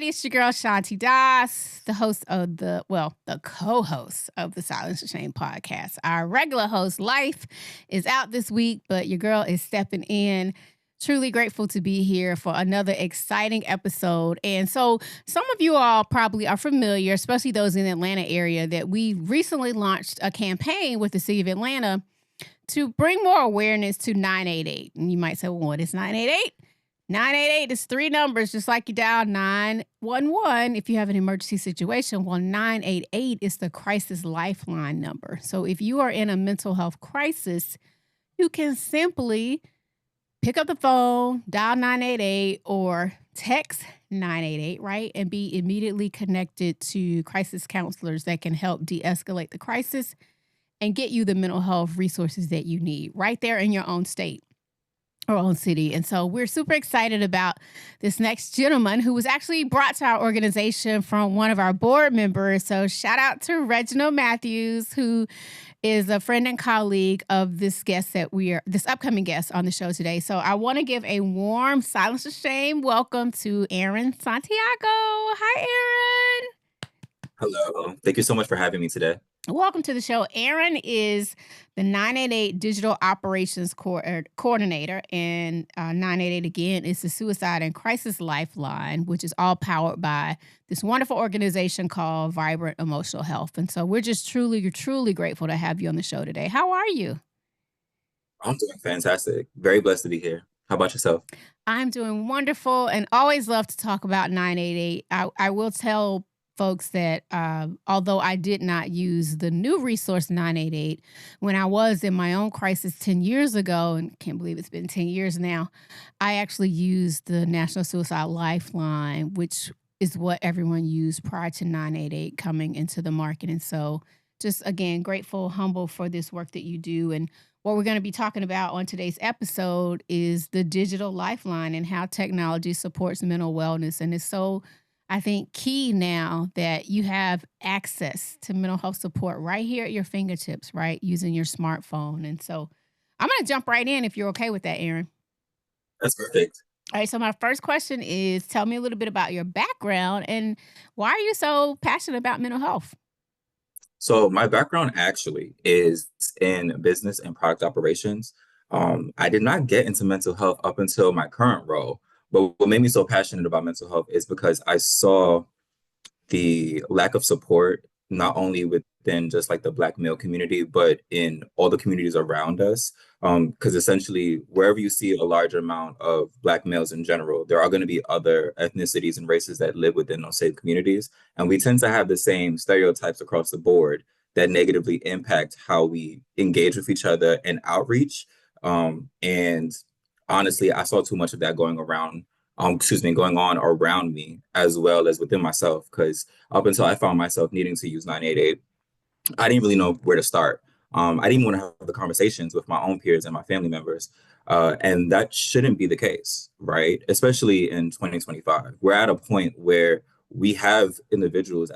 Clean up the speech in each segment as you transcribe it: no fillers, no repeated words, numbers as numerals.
It's your girl Shanti Das, the host of the co-host of the Silence and Shame podcast. Our regular host, Life, is out this week, but your girl is stepping in. Truly grateful to be here for another exciting episode. And so some of you all probably are familiar, especially those in the Atlanta area, that we recently launched a campaign with the city of Atlanta to bring more awareness to 988. And you might say, well, what is 988? 988 is 3 numbers, just like you dial 911 if you have an emergency situation. Well, 988 is the crisis lifeline number. So if you are in a mental health crisis, you can simply pick up the phone, dial 988, or text 988, right? And be immediately connected to crisis counselors that can help de-escalate the crisis and get you the mental health resources that you need right there in your own state. Our own city. And so we're super excited about this next gentleman who was actually brought to our organization from one of our board members. So shout out to Reginald Matthews, who is a friend and colleague of this upcoming guest on the show today. So I want to give a warm Silence of Shame welcome to Aaron Santiago. Hi, Aaron. Hello. Thank you so much for having me today. Welcome to the show. Aaron is the 988 Digital Operations Coordinator, and 988, again, is the Suicide and Crisis Lifeline, which is all powered by this wonderful organization called Vibrant Emotional Health. And so we're just truly, truly grateful to have you on the show today. How are you? I'm doing fantastic. Very blessed to be here. How about yourself? I'm doing wonderful and always love to talk about 988. I will tell folks that although I did not use the new resource 988, when I was in my own crisis 10 years ago, and can't believe it's been 10 years now, I actually used the National Suicide Lifeline, which is what everyone used prior to 988 coming into the market. And so just, again, grateful, humble for this work that you do. And what we're going to be talking about on today's episode is the digital lifeline and how technology supports mental wellness. And it's so, I think, key now that you have access to mental health support right here at your fingertips, right, using your smartphone. And so I'm going to jump right in if you're okay with that, Aaron. That's perfect. All right, so my first question is, tell me a little bit about your background and why are you so passionate about mental health? So my background actually is in business and product operations. I did not get into mental health up until my current role. But what made me so passionate about mental health is because I saw the lack of support, not only within just like the Black male community, but in all the communities around us. Because essentially, wherever you see a large amount of Black males in general, there are going to be other ethnicities and races that live within those same communities. And we tend to have the same stereotypes across the board that negatively impact how we engage with each other and outreach. And honestly, I saw too much of that going on around me as well as within myself, because up until I found myself needing to use 988, I didn't really know where to start. I didn't even want to have the conversations with my own peers and my family members. And that shouldn't be the case, right? Especially in 2025. We're at a point where we have individuals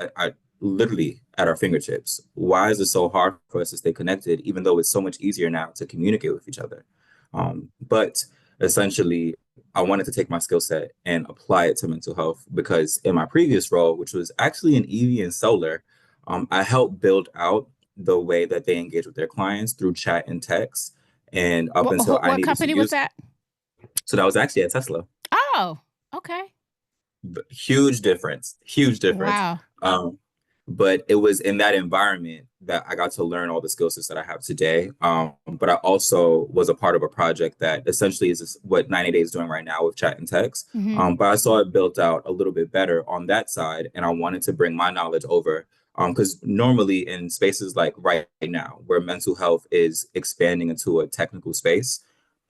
literally at our fingertips. Why is it so hard for us to stay connected, even though it's so much easier now to communicate with each other? But essentially, I wanted to take my skill set and apply it to mental health because in my previous role, which was actually in EV and solar, I helped build out the way that they engage with their clients through chat and text. And up until I needed what company was that? So that was actually at Tesla. Oh, okay. Huge difference. Wow. But it was in that environment that I got to learn all the skill sets that I have today. But I also was a part of a project that essentially is what 988 is doing right now with chat and text. Mm-hmm. But I saw it built out a little bit better on that side. And I wanted to bring my knowledge over because normally in spaces like right now, where mental health is expanding into a technical space,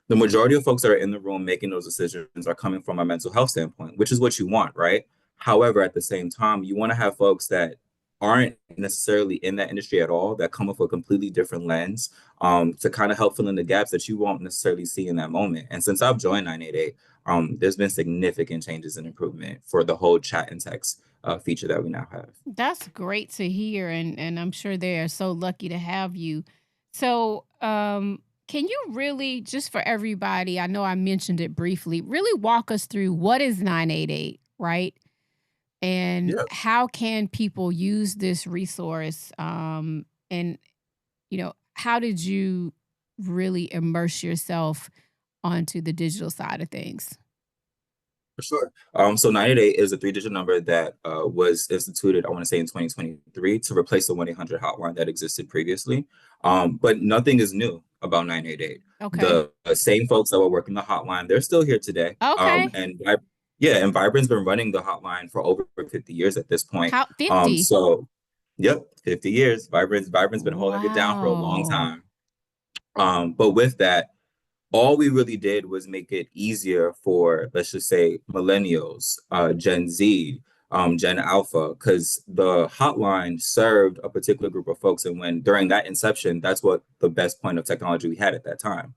the majority of folks that are in the room making those decisions are coming from a mental health standpoint, which is what you want, right? However, at the same time, you want to have folks that aren't necessarily in that industry at all, that come with a completely different lens, to kind of help fill in the gaps that you won't necessarily see in that moment. And since I've joined 988, there's been significant changes and improvement for the whole chat and text feature that we now have. That's great to hear, and I'm sure they are so lucky to have you. So, can you really, just for everybody, I know I mentioned it briefly, really walk us through what is 988, right? And Yeah. how can people use this resource? And how did you really immerse yourself onto the digital side of things? For sure. So 988 is a three-digit number that was instituted, I want to say in 2023, to replace the 1-800 hotline that existed previously. But nothing is new about 988. Okay. The same folks that were working the hotline, they're still here today. Okay. And Vibrant's been running the hotline for over 50 years at this point. How 50? So yep, 50 years. Vibrant's been holding it down for a long Wow. time. But with that, all we really did was make it easier for, let's just say, millennials, Gen Z, Gen Alpha, because the hotline served a particular group of folks. And when during that inception, that's what the best point of technology we had at that time.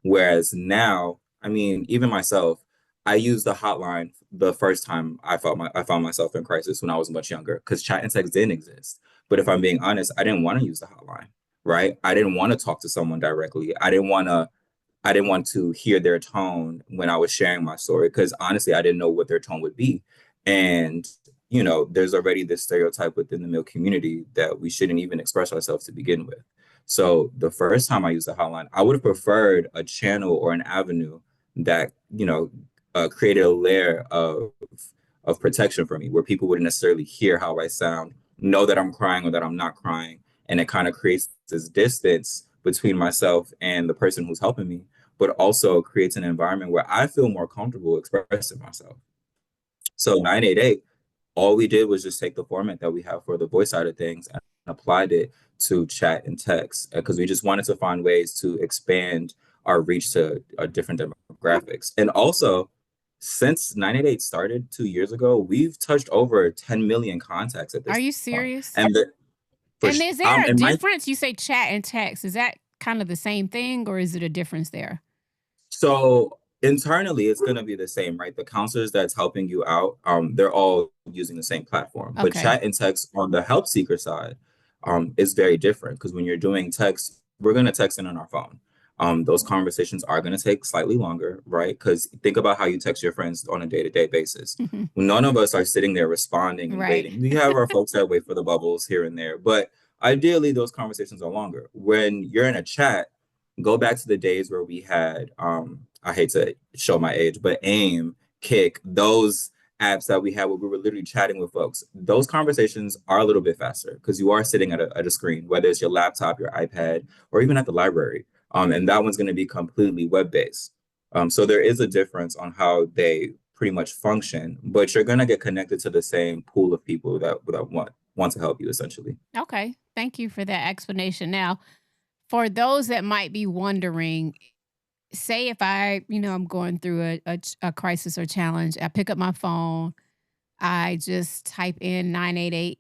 Whereas now, I mean, even myself, I used the hotline the first time I found myself in crisis when I was much younger, because chat and text didn't exist. But if I'm being honest, I didn't want to use the hotline, right? I didn't want to talk to someone directly. I didn't want to hear their tone when I was sharing my story, because honestly, I didn't know what their tone would be. And, there's already this stereotype within the male community that we shouldn't even express ourselves to begin with. So the first time I used the hotline, I would have preferred a channel or an avenue that, created a layer of protection for me, where people wouldn't necessarily hear how I sound, know that I'm crying or that I'm not crying. And it kind of creates this distance between myself and the person who's helping me, but also creates an environment where I feel more comfortable expressing myself. So 988, all we did was just take the format that we have for the voice side of things and applied it to chat and text, because we just wanted to find ways to expand our reach to different demographics. And also, since 988 started 2 years ago, we've touched over 10 million contacts at Are this you point. serious? And And is there a and my difference? You say chat and text. Is that kind of the same thing, or is it a difference there? So internally, it's going to be the same, right? The counselors that's helping you out, they're all using the same platform. But Okay. chat and text on the help seeker side, is very different, because when you're doing text, we're going to text in on our phone. Those conversations are going to take slightly longer, right? Because think about how you text your friends on a day-to-day basis. Mhm. None of us are sitting there responding and Right. waiting. We have our folks that wait for the bubbles here and there, but ideally, those conversations are longer. When you're in a chat, go back to the days where we had, I hate to show my age, but AIM, Kick, those apps that we had where we were literally chatting with folks. Those conversations are a little bit faster, because you are sitting at a screen, whether it's your laptop, your iPad, or even at the library. And that one's going to be completely web-based. So there is a difference on how they pretty much function, but you're going to get connected to the same pool of people that want to help you, essentially. Okay. Thank you for that explanation. Now, for those that might be wondering, say if I'm going through a crisis or challenge, I pick up my phone, I just type in 988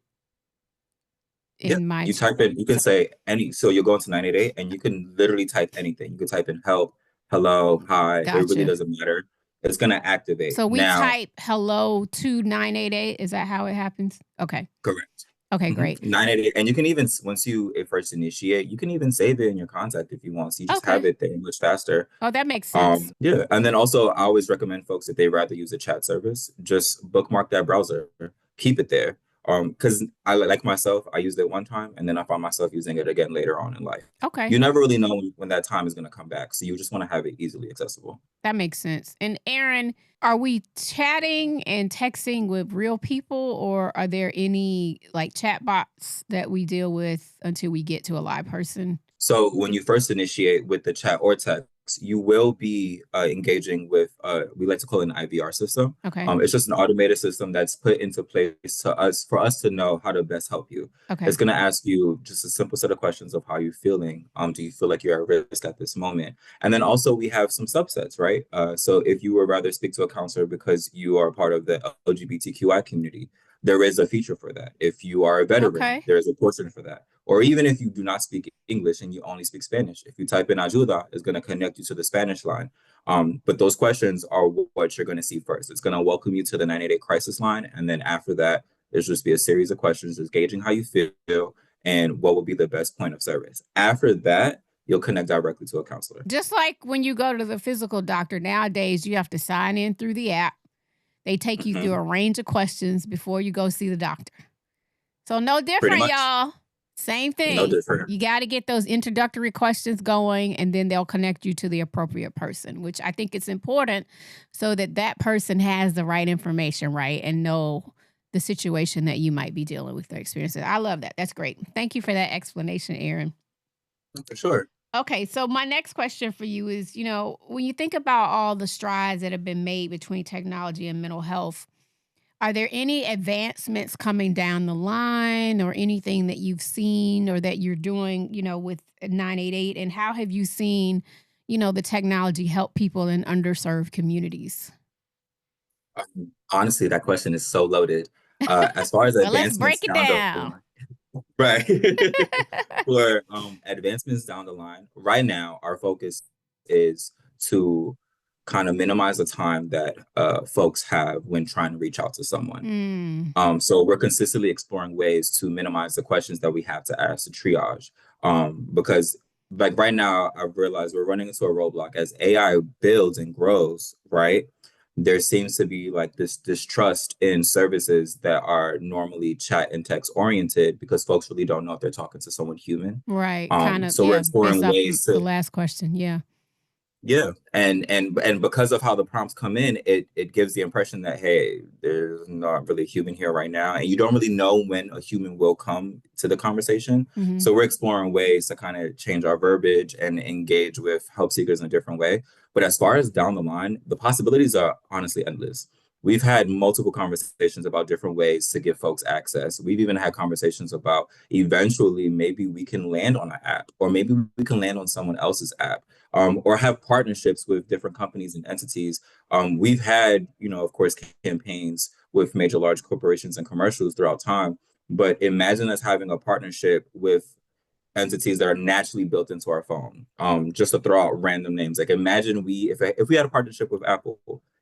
Yeah, in my you type in, you can say any, so you'll go into 988 and you can literally type anything. You can type in help, hello, hi, it really gotcha. doesn't matter. It's going to activate. So we Now, type hello to 988. Is that how it happens? Okay. correct. Okay, great. 988, and you can even, once you first initiate, you can even save it in your contact if you want. So you just have Okay. it there much faster. Oh, that makes sense. Yeah, and then also I always recommend folks, if they rather use a chat service, just bookmark that browser, keep it there. Because I, like myself, I used it one time and then I found myself using it again later on in life. Okay. You never really know when that time is going to come back, so you just want to have it easily accessible. That makes sense. And Aaron, are we chatting and texting with real people, or are there any like chat bots that we deal with until we get to a live person? So when you first initiate with the chat or text, you will be engaging with, we like to call it an IVR system. Okay. It's just an automated system that's put into place for us to know how to best help you. Okay. It's going to ask you just a simple set of questions of how you're feeling. Do you feel like you're at risk at this moment? And then also we have some subsets, right? So if you would rather speak to a counselor because you are part of the LGBTQI community, there is a feature for that. If you are a veteran, Okay. there is a portion for that. Or even if you do not speak English and you only speak Spanish, if you type in ayuda, it's going to connect you to the Spanish line. But those questions are what you're going to see first. It's going to welcome you to the 988 crisis line. And then after that, there's just be a series of questions just gauging how you feel and what will be the best point of service. After that, you'll connect directly to a counselor. Just like when you go to the physical doctor, nowadays you have to sign in through the app. They take you through a range of questions before you go see the doctor. So no different, y'all. Same thing. No different. You got to get those introductory questions going, and then they'll connect you to the appropriate person, which I think it's important so that that person has the right information, right, and know the situation that you might be dealing with, their experiences. I love that. That's great. Thank you for that explanation, Aaron. For sure. Okay, so my next question for you is, when you think about all the strides that have been made between technology and mental health, are there any advancements coming down the line or anything that you've seen or that you're doing, with 988? And how have you seen, the technology help people in underserved communities? Honestly, that question is so loaded. As far as Well, let's break advancements it down the down. line, right. For advancements down the line, right now, our focus is to kind of minimize the time that folks have when trying to reach out to someone. So we're consistently exploring ways to minimize the questions that we have to ask to triage. Because like right now, I've realized we're running into a roadblock as AI builds and grows, right? There seems to be like this distrust in services that are normally chat and text oriented because folks really don't know if they're talking to someone human. Right. Kind of. So we're exploring ways to the last question. Yeah. Yeah. And because of how the prompts come in, it gives the impression that, hey, there's not really a human here right now. And you don't really know when a human will come to the conversation. Mhm. So we're exploring ways to kind of change our verbiage and engage with help seekers in a different way. But as far as down the line, the possibilities are honestly endless. We've had multiple conversations about different ways to give folks access. We've even had conversations about eventually maybe we can land on an app, or maybe we can land on someone else's app. Or have partnerships with different companies and entities. We've had, of course, campaigns with major large corporations and commercials throughout time. But imagine us having a partnership with entities that are naturally built into our phone. Just to throw out random names, like imagine if we had a partnership with Apple.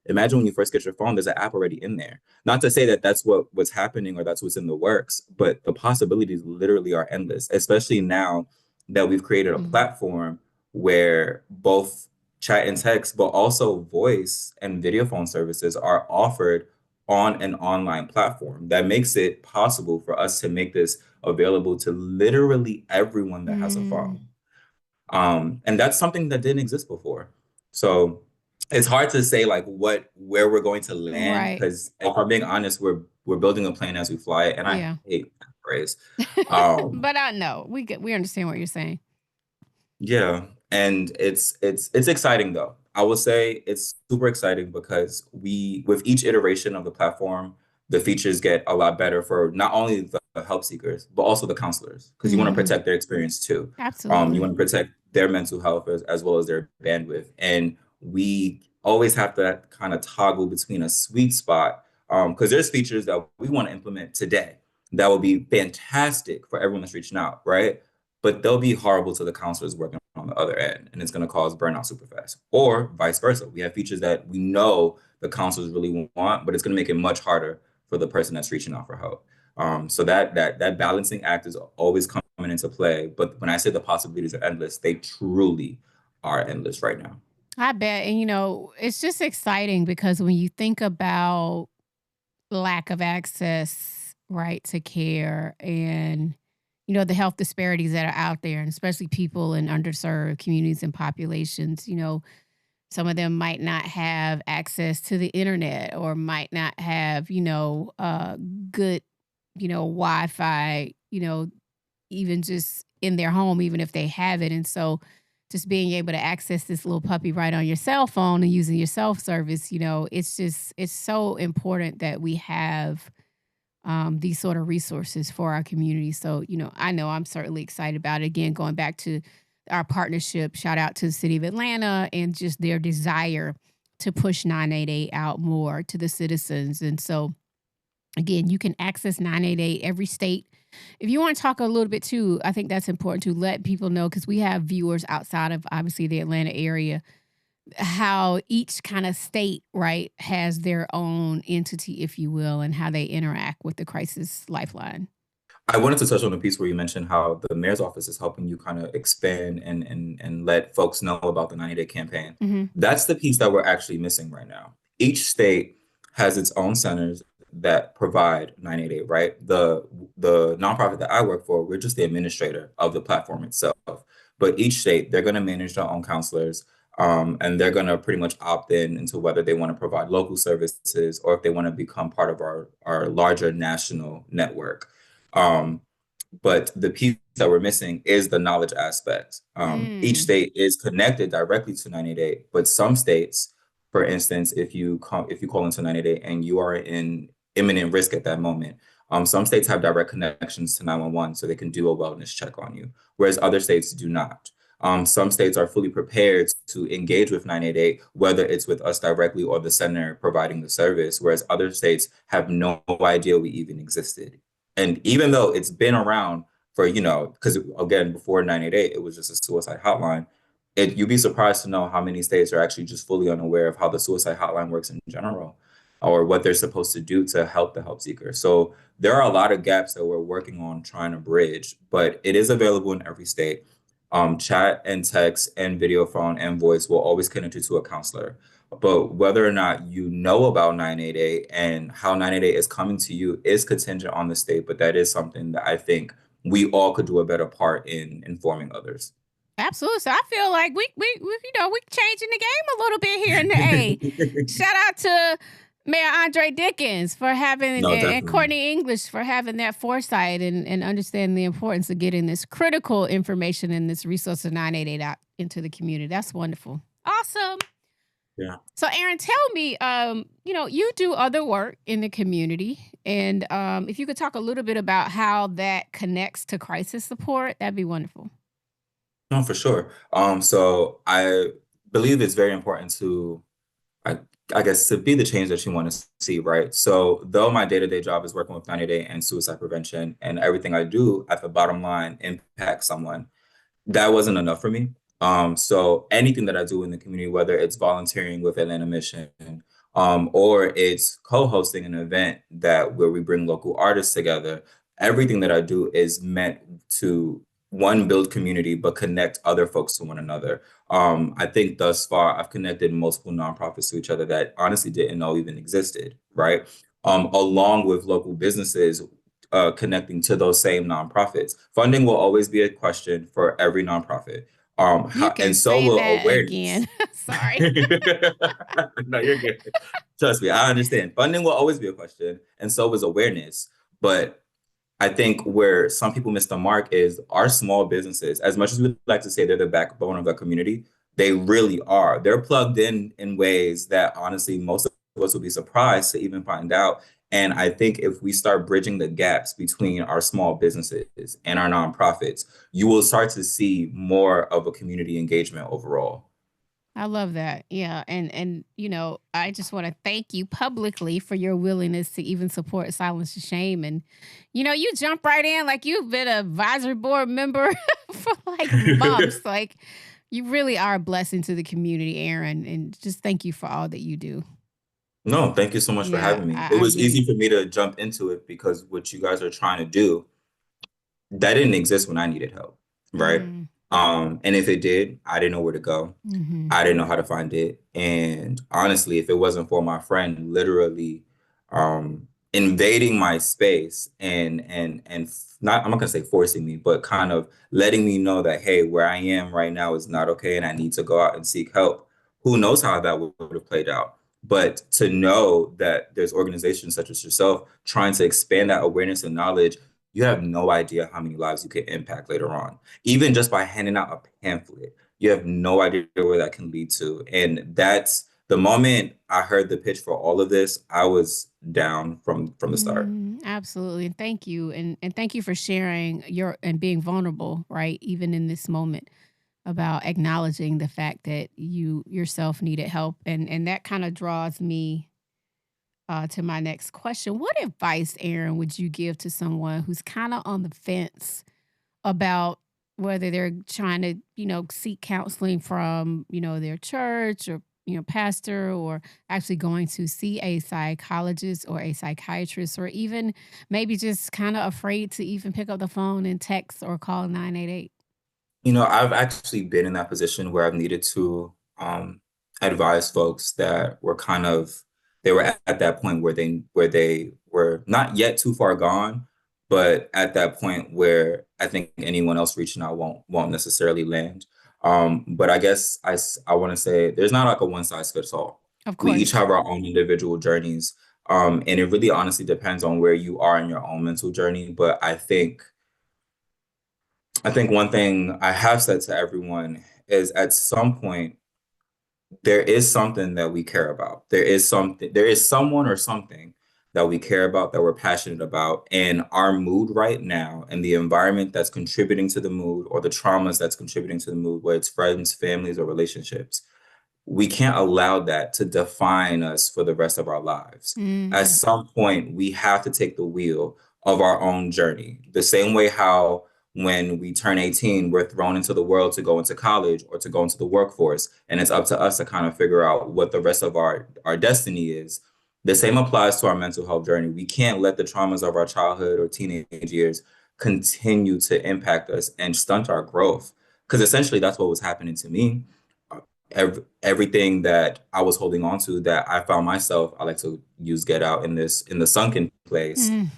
Imagine when you first get your phone, there's an app already in there. Not to say that that's what's happening or that's what's in the works, but the possibilities literally are endless, especially now that we've created a platform where both chat and text, but also voice and video phone services are offered on an online platform that makes it possible for us to make this available to literally everyone that has a phone. And that's something that didn't exist before. So it's hard to say like where we're going to land, because if I'm being honest, we're building a plane as we fly it, and I hate that phrase. But I know we understand what you're saying. Yeah, and it's exciting though. I will say it's super exciting because with each iteration of the platform, the features get a lot better for not only the help seekers, but also the counselors, because you want to protect their experience too. Absolutely. You want to protect their mental health as well as their bandwidth. And we always have to kind of toggle between a sweet spot, because there's features that we want to implement today that will be fantastic for everyone that's reaching out, right? But they'll be horrible to the counselors working on the other end, and it's going to cause burnout super fast. Or vice versa. We have features that we know the counselors really want, but it's going to make it much harder for the person that's reaching out for help. So that balancing act is always coming into play. But when I say the possibilities are endless, they truly are endless right now. I bet. And, it's just exciting because when you think about lack of access, right, to care and, the health disparities that are out there, and especially people in underserved communities and populations, some of them might not have access to the internet or might not have, good, Wi-Fi, even just in their home, even if they have it. And so just being able to access this little puppy right on your cell phone and using your self-service, it's so important that we have these sort of resources for our community. So, I know I'm certainly excited about it. Again, going back to our partnership, shout out to the city of Atlanta and just their desire to push 988 out more to the citizens. And so, again, you can access 988 every state. If you want to talk a little bit too, I think that's important to let people know, because we have viewers outside of obviously the Atlanta area, how each kind of state, right, has their own entity, if you will, and how they interact with the crisis lifeline. I wanted to touch on the piece where you mentioned how the mayor's office is helping you kind of expand and let folks know about the 90-day campaign. Mm-hmm. That's the piece that we're actually missing right now. Each state has its own centers that provide 988, right? The nonprofit that I work for, we're just the administrator of the platform itself. But each state, they're going to manage their own counselors, and they're going to pretty much opt in into whether they want to provide local services or if they want to become part of our larger national network. But the piece that we're missing is the knowledge aspect. Each state is connected directly to 988, but some states, for instance, if you call into 988 and you are in imminent risk at that moment, some states have direct connections to 911 so they can do a wellness check on you, whereas other states do not. Some states are fully prepared to engage with 988, whether it's with us directly or the center providing the service, whereas other states have no idea we even existed. And even though it's been around for, because again, before 988, it was just a suicide hotline, you'd be surprised to know how many states are actually just fully unaware of how the suicide hotline works in general, or what they're supposed to do to help the help seeker. So there are a lot of gaps that we're working on trying to bridge, but it is available in every state. Chat and text and video phone and voice will always connect you to a counselor. But whether or not you know about 988 and how 988 is coming to you is contingent on the state, but that is something that I think we all could do a better part in informing others. Absolutely. So I feel like we changing the game a little bit here in the A. Shout out to Mayor Andre Dickens for having, and Courtney English for having that foresight and understanding the importance of getting this critical information and this resource of 988 out into the community. That's wonderful. Awesome. Yeah. So Aaron, tell me, you do other work in the community, and if you could talk a little bit about how that connects to crisis support, that'd be wonderful. No, for sure. So I believe it's very important to, I guess, to be the change that you want to see, right? So though my day-to-day job is working with 90-day and suicide prevention, and everything I do at the bottom line impacts someone, that wasn't enough for me. So anything that I do in the community, whether it's volunteering with Atlanta Mission, or it's co-hosting an event where we bring local artists together, everything that I do is meant to, one, build community, but connect other folks to one another. I think thus far, I've connected multiple nonprofits to each other that honestly didn't know even existed, right? Along with local businesses connecting to those same nonprofits. Funding will always be a question for every nonprofit. And so will awareness. Again. Sorry. No, you're good. Trust me, I understand. Funding will always be a question, and so is awareness. But I think where some people miss the mark is our small businesses. As much as we'd like to say they're the backbone of the community, they really are. They're plugged in ways that honestly most of us would be surprised to even find out. And I think if we start bridging the gaps between our small businesses and our nonprofits, you will start to see more of a community engagement overall. I love that. Yeah. And I just want to thank you publicly for your willingness to even support Silence the Shame. And, you jump right in like you've been an advisory board member for like months. Like you really are a blessing to the community, Aaron. And just thank you for all that you do. No, thank you so much for having me. It was easy for me to jump into it because what you guys are trying to do, that didn't exist when I needed help, right? And if it did, I didn't know where to go. I didn't know how to find it. And honestly, if it wasn't for my friend literally invading my space and not, I'm not gonna say forcing me, but kind of letting me know that, hey, where I am right now is not okay and I need to go out and seek help. Who knows how that would have played out? But to know that there's organizations such as yourself trying to expand that awareness and knowledge, you have no idea how many lives you can impact later on. Even just by handing out a pamphlet, You have no idea where that can lead to. And that's the moment I heard the pitch for all of this, I was down from the start. Absolutely. And thank you. And thank you for sharing your and being vulnerable, right? Even in this moment about acknowledging the fact that you yourself needed help. And that kind of draws me to my next question. What advice, Aaron, would you give to someone who's kind of on the fence about whether they're trying to, seek counseling from, their church or, pastor, or actually going to see a psychologist or a psychiatrist, or even maybe just kind of afraid to even pick up the phone and text or call 988? I've actually been in that position where I've needed to advise folks that were they were at that point where they were not yet too far gone, but at that point where I think anyone else reaching out won't necessarily land. But I guess I want to say there's not like a one size fits all. Of We each course. have our own individual journeys. And it really honestly depends on where you are in your own mental journey. But I think one thing I have said to everyone is at some point, there is something that we care about. There is someone or something that we care about, that we're passionate about. And our mood right now and the environment that's contributing to the mood, or the traumas that's contributing to the mood, whether it's friends, families, or relationships, we can't allow that to define us for the rest of our lives. At Hmm. some point, we have to take the wheel of our own journey. The same way how when we turn 18, we're thrown into the world to go into college or to go into the workforce, and it's up to us to kind of figure out what the rest of our destiny is. The same applies to our mental health journey. We can't let the traumas of our childhood or teenage years continue to impact us and stunt our growth. Because essentially, that's what was happening to me. Everything that I was holding on to, that I found myself, I like to use get out in the sunken place. Mm,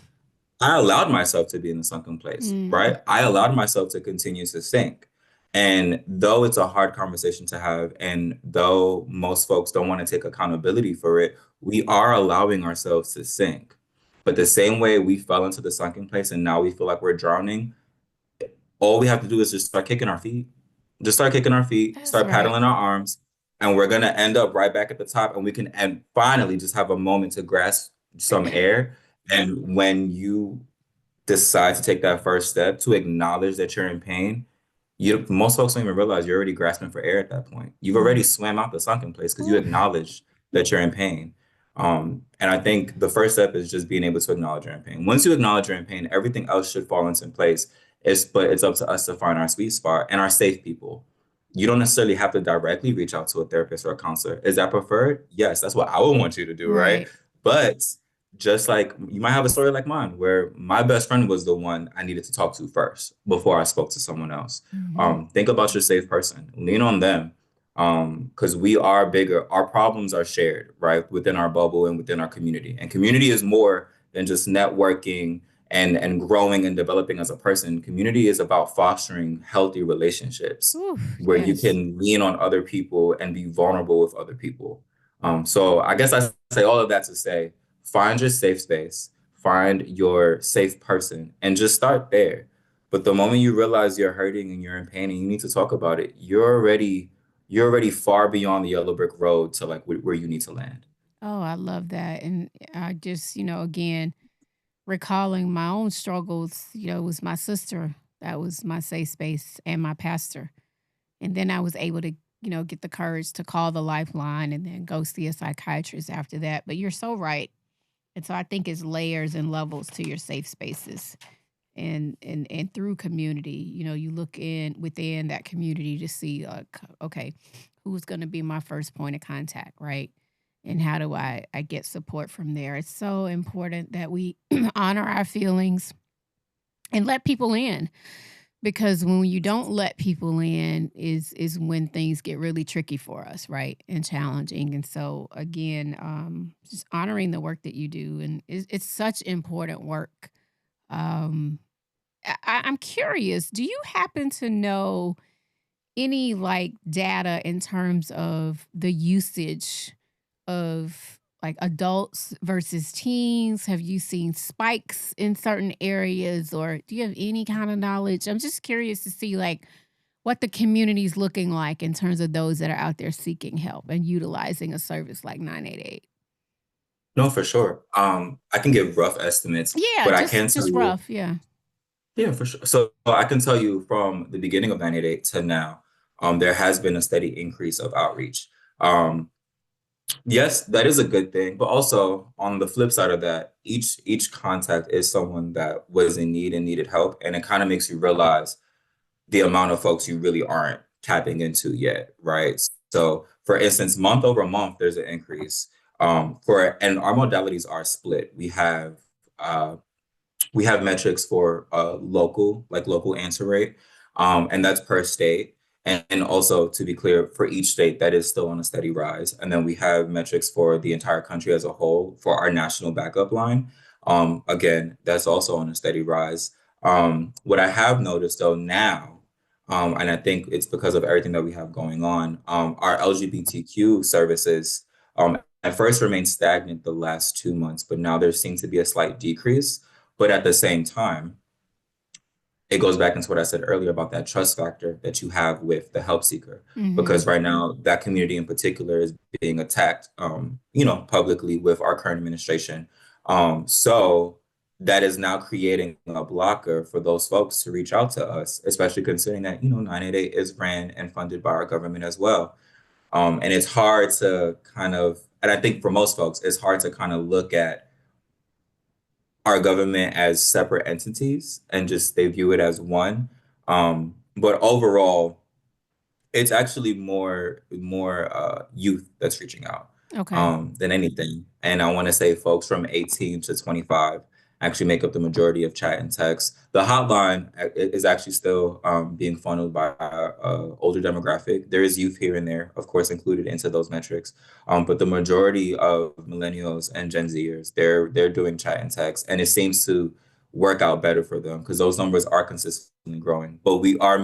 I allowed myself to be in the sunken place, mm. right? I allowed myself to continue to sink. And though it's a hard conversation to have, and though most folks don't want to take accountability for it, we are allowing ourselves to sink. But the same way we fell into the sunken place and now we feel like we're drowning, all we have to do is just start kicking our feet. Just start kicking our feet, That's start right. paddling our arms, and we're gonna end up right back at the top. And we can and finally just have a moment to grasp some air. And when you decide to take that first step to acknowledge that you're in pain, most folks don't even realize you're already grasping for air at that point. You've already Mm. swam out the sunken place because you Ooh. acknowledge that you're in pain. And I think the first step is just being able to acknowledge you're in pain. Once you acknowledge you're in pain, everything else should fall into place. But it's up to us to find our sweet spot and our safe people. You don't necessarily have to directly reach out to a therapist or a counselor. Is that preferred? Yes, that's what I would want you to do, right? Right. But just like you might have a story like mine, where my best friend was the one I needed to talk to first before I spoke to someone else. Hmm. Think about your safe person, lean on them, because we are bigger. Our problems are shared, right, within our bubble and within our community. And community is more than just networking and growing and developing as a person. Community is about fostering healthy relationships Ooh, where you yes. can lean on other people and be vulnerable with other people. So I guess I say all of that to say, find your safe space, find your safe person, and just start there. But the moment you realize you're hurting and you're in pain and you need to talk about it, you're already far beyond the yellow brick road to like where you need to land. Oh, I love that. And I just, again, recalling my own struggles, it was my sister that was my safe space and my pastor. And then I was able to, get the courage to call the lifeline and then go see a psychiatrist after that. But you're so right. And so I think it's layers and levels to your safe spaces. And through community, you look in within that community to see like, okay, who's going to be my first point of contact, right? And how do I get support from there? It's so important that we honor our feelings and let people in, because when you don't let people in is when things get really tricky for us, right? And challenging. And so again, just honoring the work that you do, and it's such important work. Um, I'm curious, do you happen to know any like data in terms of the usage of like adults versus teens? Have you seen spikes in certain areas, or do you have any kind of knowledge? I'm just curious to see like what the community's looking like in terms of those that are out there seeking help and utilizing a service like 988. No, for sure. I can give rough estimates, Yeah, but I can tell just you, rough. Yeah. yeah, for sure. So I can tell you from the beginning of 988 to now, there has been a steady increase of outreach. Um, yes, that is a good thing, but also on the flip side of that, each contact is someone that was in need and needed help, and it kind of makes you realize the amount of folks you really aren't tapping into yet, right? So, for instance, month over month, there's an increase. And our modalities are split. Uh, we have metrics for local answer rate, and that's per state. And also, to be clear, for each state, that is still on a steady rise. And then we have metrics for the entire country as a whole for our national backup line. Again, that's also on a steady rise. What I have noticed though now, and I think it's because of everything that we have going on, our LGBTQ services at first remained stagnant the last 2 months, but now there seems to be a slight decrease. But at the same time, it goes back into what I said earlier about that trust factor that you have with the help seeker. Mm-hmm. Because right now, that community in particular is being attacked, publicly with our current administration. So that is now creating a blocker for those folks to reach out to us, especially considering that, 988 is ran and funded by our government as well. And it's hard to and I think for most folks, it's hard to kind of look at our government as separate entities and just they view it as one. But overall, it's actually more youth that's reaching out Okay. than anything. And I want to say folks from 18 to 25 actually make up the majority of chat and text. The hotline is actually still being funneled by older demographic. There is youth here and there, of course, included into those metrics. But the majority of millennials and Gen Zers, they're doing chat and text, and it seems to work out better for them because those numbers are consistently growing. But we are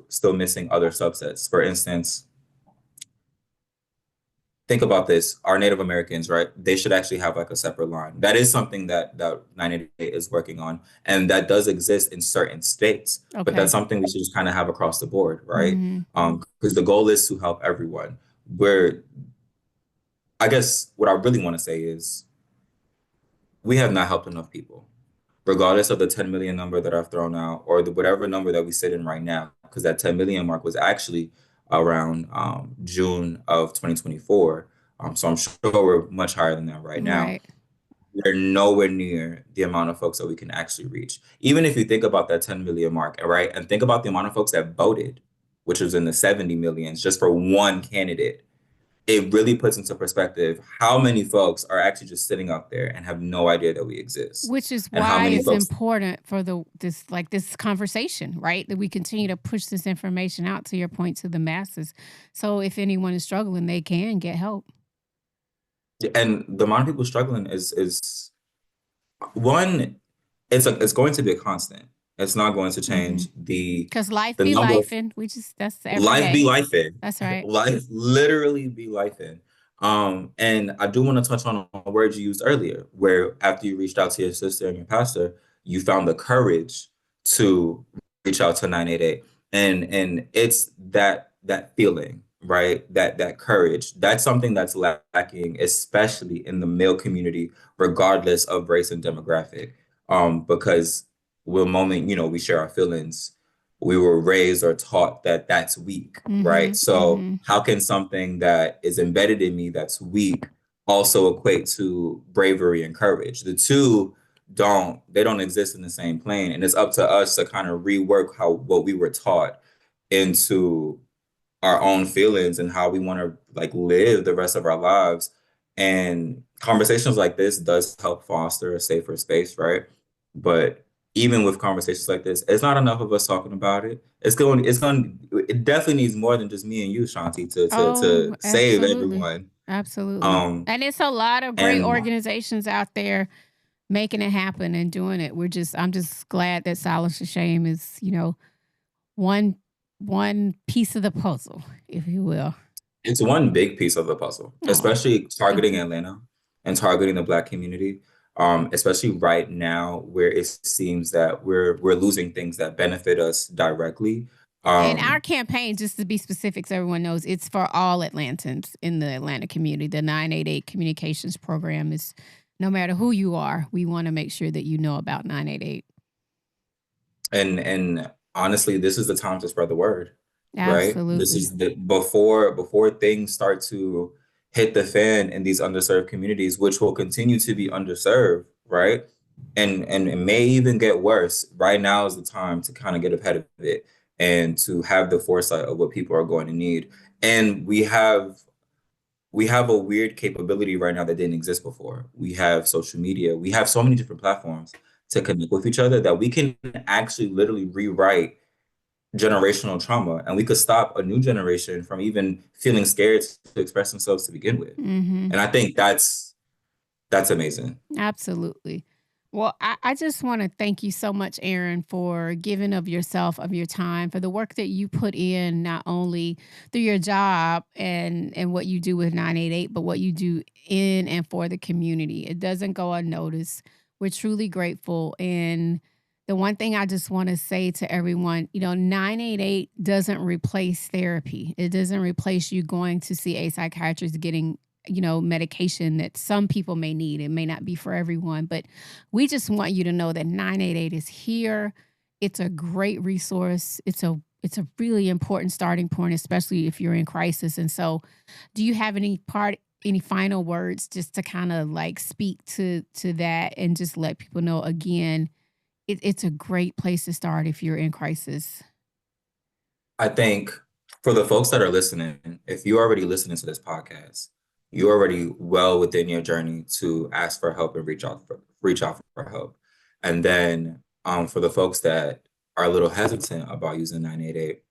still missing other subsets. For instance, think about this. Our Native Americans, right? They should actually have like a separate line. That is something that 988 is working on. And that does exist in certain states. But that's Okay. something we should just kind of have across the board, right? Mm-hmm. Because the goal is to help everyone. I guess what I really want to say is we have not helped enough people, regardless of the 10 million number that I've thrown out or whatever number that we sit in right now, because that 10 million mark was actually around June of 2024. So I'm sure we're much higher than that right now. Right. We're nowhere near the amount of folks that we can actually reach. Even if you think about that 10 million mark, right, and think about the amount of folks that voted, which was in the 70 millions just for one candidate, it really puts into perspective how many folks are actually just sitting out there and have no idea that we exist. Which is And how why many it's folks important for this conversation, right? That we continue to push this information out, to your point, to the masses. So if anyone is struggling, they can get help. and the amount of people struggling is one, it's going to be a constant. It's not going to change Because life the be number of life, and that's every life be day. life in. That's right. Life literally be life in. And I do want to touch on a word you used earlier, where after you reached out to your sister and your pastor, you found the courage to reach out to 988. And it's that feeling, right? That courage. That's something that's lacking, especially in the male community, regardless of race and demographic. Because the moment, we share our feelings, we were raised or taught that that's weak, right? So how can something that is embedded in me that's weak also equate to bravery and courage? The two don't exist in the same plane, and it's up to us to kind of rework what we were taught into our own feelings and how we want to like live the rest of our lives. And conversations like this does help foster a safer space, right? But even with conversations like this, it's not enough of us talking about it. It definitely needs more than just me and you, Shanti, to Oh, save absolutely. everyone. Absolutely. Um, And it's a lot of great and organizations out there making it happen and doing it. I'm just glad that Silence to Shame is, one piece of the puzzle, if you will. it's one big piece of the puzzle, Oh, especially thank targeting you. Atlanta and targeting the Black community. especially right now where it seems that we're losing things that benefit us directly. And our campaign, just to be specific so everyone knows, it's for all Atlantans in the Atlanta community. The 988 communications program is no matter who you are, we want to make sure that you know about 988. And honestly, this is the time to spread the word, right? This Absolutely. is before things start to hit the fan in these underserved communities, which will continue to be underserved, right? And it may even get worse. Right now is the time to kind of get ahead of it and to have the foresight of what people are going to need. And we have a weird capability right now that didn't exist before. We have social media. We have so many different platforms to connect with each other that we can actually literally rewrite generational trauma, and we could stop a new generation from even feeling scared to express themselves to begin with. Mm-hmm. And I think that's amazing. Absolutely. Well, I just want to thank you so much, Aaron, for giving of yourself, of your time, for the work that you put in, not only through your job and what you do with 988, but what you do in and for the community. It doesn't go unnoticed. We're truly grateful. And the one thing I just want to say to everyone, 988 doesn't replace therapy. It doesn't replace you going to see a psychiatrist, getting medication that some people may need. It may not be for everyone, but we just want you to know that 988 is here. It's a great resource. It's a really important starting point, especially if you're in crisis. And so, do you have any final words just to kind of like speak to that and just let people know again, it's a great place to start if you're in crisis? I think for the folks that are listening, if you're already listening to this podcast, you're already well within your journey to ask for help and reach out for help. And then for the folks that are a little hesitant about using 988,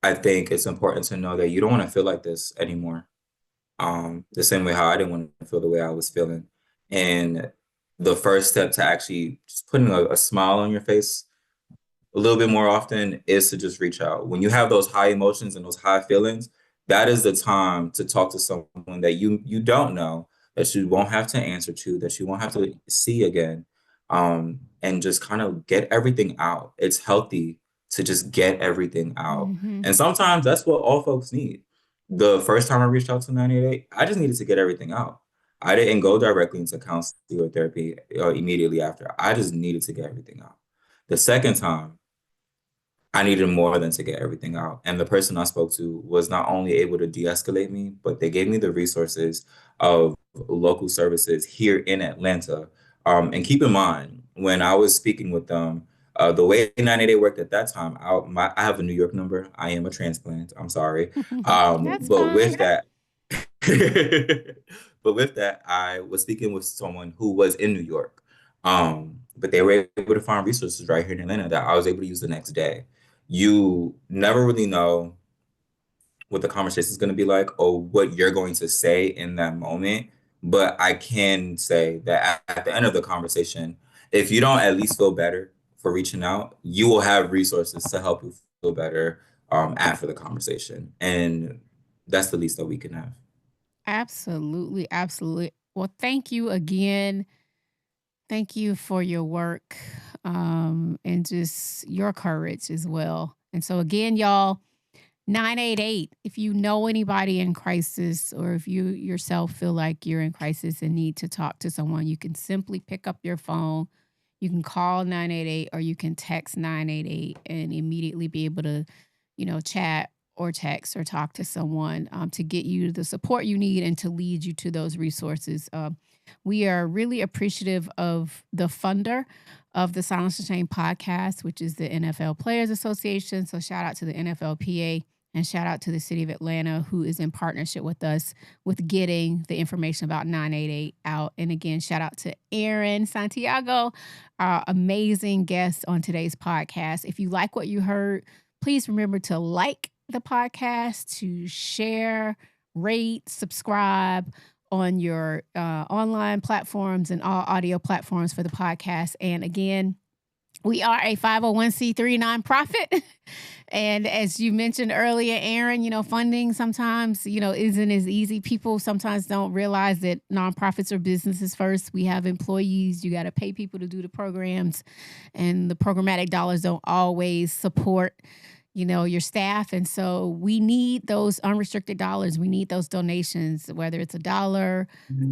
I think it's important to know that you don't want to feel like this anymore. The same way how I didn't want to feel the way I was feeling. And the first step to actually just putting a smile on your face a little bit more often is to just reach out. When you have those high emotions and those high feelings, that is the time to talk to someone that you don't know, that you won't have to answer to, that you won't have to see again, and just kind of get everything out. It's healthy to just get everything out. Mm-hmm. And sometimes that's what all folks need. The first time I reached out to 988, I just needed to get everything out. I didn't go directly into counseling or therapy immediately after. I just needed to get everything out. The second time, I needed more than to get everything out. And the person I spoke to was not only able to de-escalate me, but they gave me the resources of local services here in Atlanta. And keep in mind, when I was speaking with them, the way 988 worked at that time, I have a New York number. I am a transplant. I'm sorry. That's But fine. with that, but with that, I was speaking with someone who was in New York. But they were able to find resources right here in Atlanta that I was able to use the next day. You never really know what the conversation is going to be like or what you're going to say in that moment. But I can say that at the end of the conversation, if you don't at least feel better for reaching out, you will have resources to help you feel better after the conversation. And that's the least that we can have. Absolutely. Absolutely. Well, thank you again. Thank you for your work, and just your courage as well. And so, again, y'all, 988, if you know anybody in crisis or if you yourself feel like you're in crisis and need to talk to someone, you can simply pick up your phone. You can call 988 or you can text 988 and immediately be able to, chat or text or talk to someone, to get you the support you need and to lead you to those resources. We are really appreciative of the funder of the Silence and Shame podcast, which is the NFL Players Association. So shout out to the NFLPA and shout out to the city of Atlanta, who is in partnership with us with getting the information about 988 out. And again, shout out to Aaron Santiago, our amazing guest on today's podcast. If you like what you heard, please remember to like the podcast, to share, rate, subscribe on your online platforms and all audio platforms for the podcast. And again, We are a 501c3 nonprofit. And as you mentioned earlier, Aaron, funding sometimes, isn't as easy. People sometimes don't realize that nonprofits are businesses first. We have employees. You got to pay people to do the programs. And the programmatic dollars don't always support your staff. And so we need those unrestricted dollars. We need those donations, whether it's $1, $5,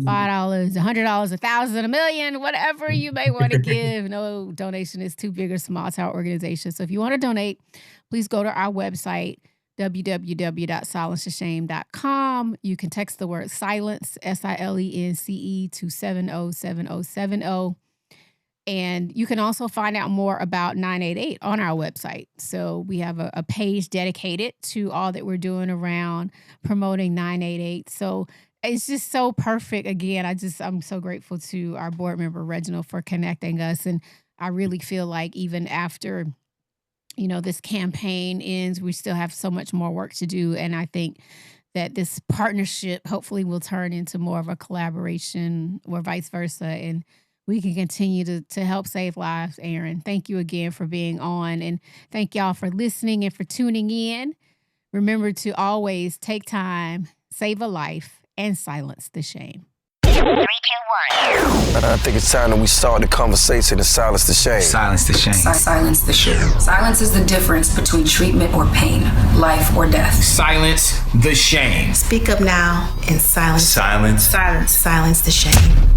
$100, $1,000, $1 million, whatever you may want to give. No donation is too big or small to our organization. So if you want to donate, please go to our website, www.silencetheshame.com. You can text the word silence, SILENCE, to 707070. And you can also find out more about 988 on our website. So we have a page dedicated to all that we're doing around promoting 988. So it's just so perfect. Again, I'm so grateful to our board member, Reginald, for connecting us. And I really feel like even after, this campaign ends, we still have so much more work to do. And I think that this partnership hopefully will turn into more of a collaboration or vice versa. And we can continue to help save lives. Aaron, thank you again for being on, and thank y'all for listening and for tuning in. Remember to always take time, save a life, and silence the shame. 3, 2, 1. I think it's time that we start the conversation to silence the shame. Silence the shame. Silence the shame. Silence is the difference between treatment or pain, life or death. Silence the shame. Speak up now and silence. Silence the shame.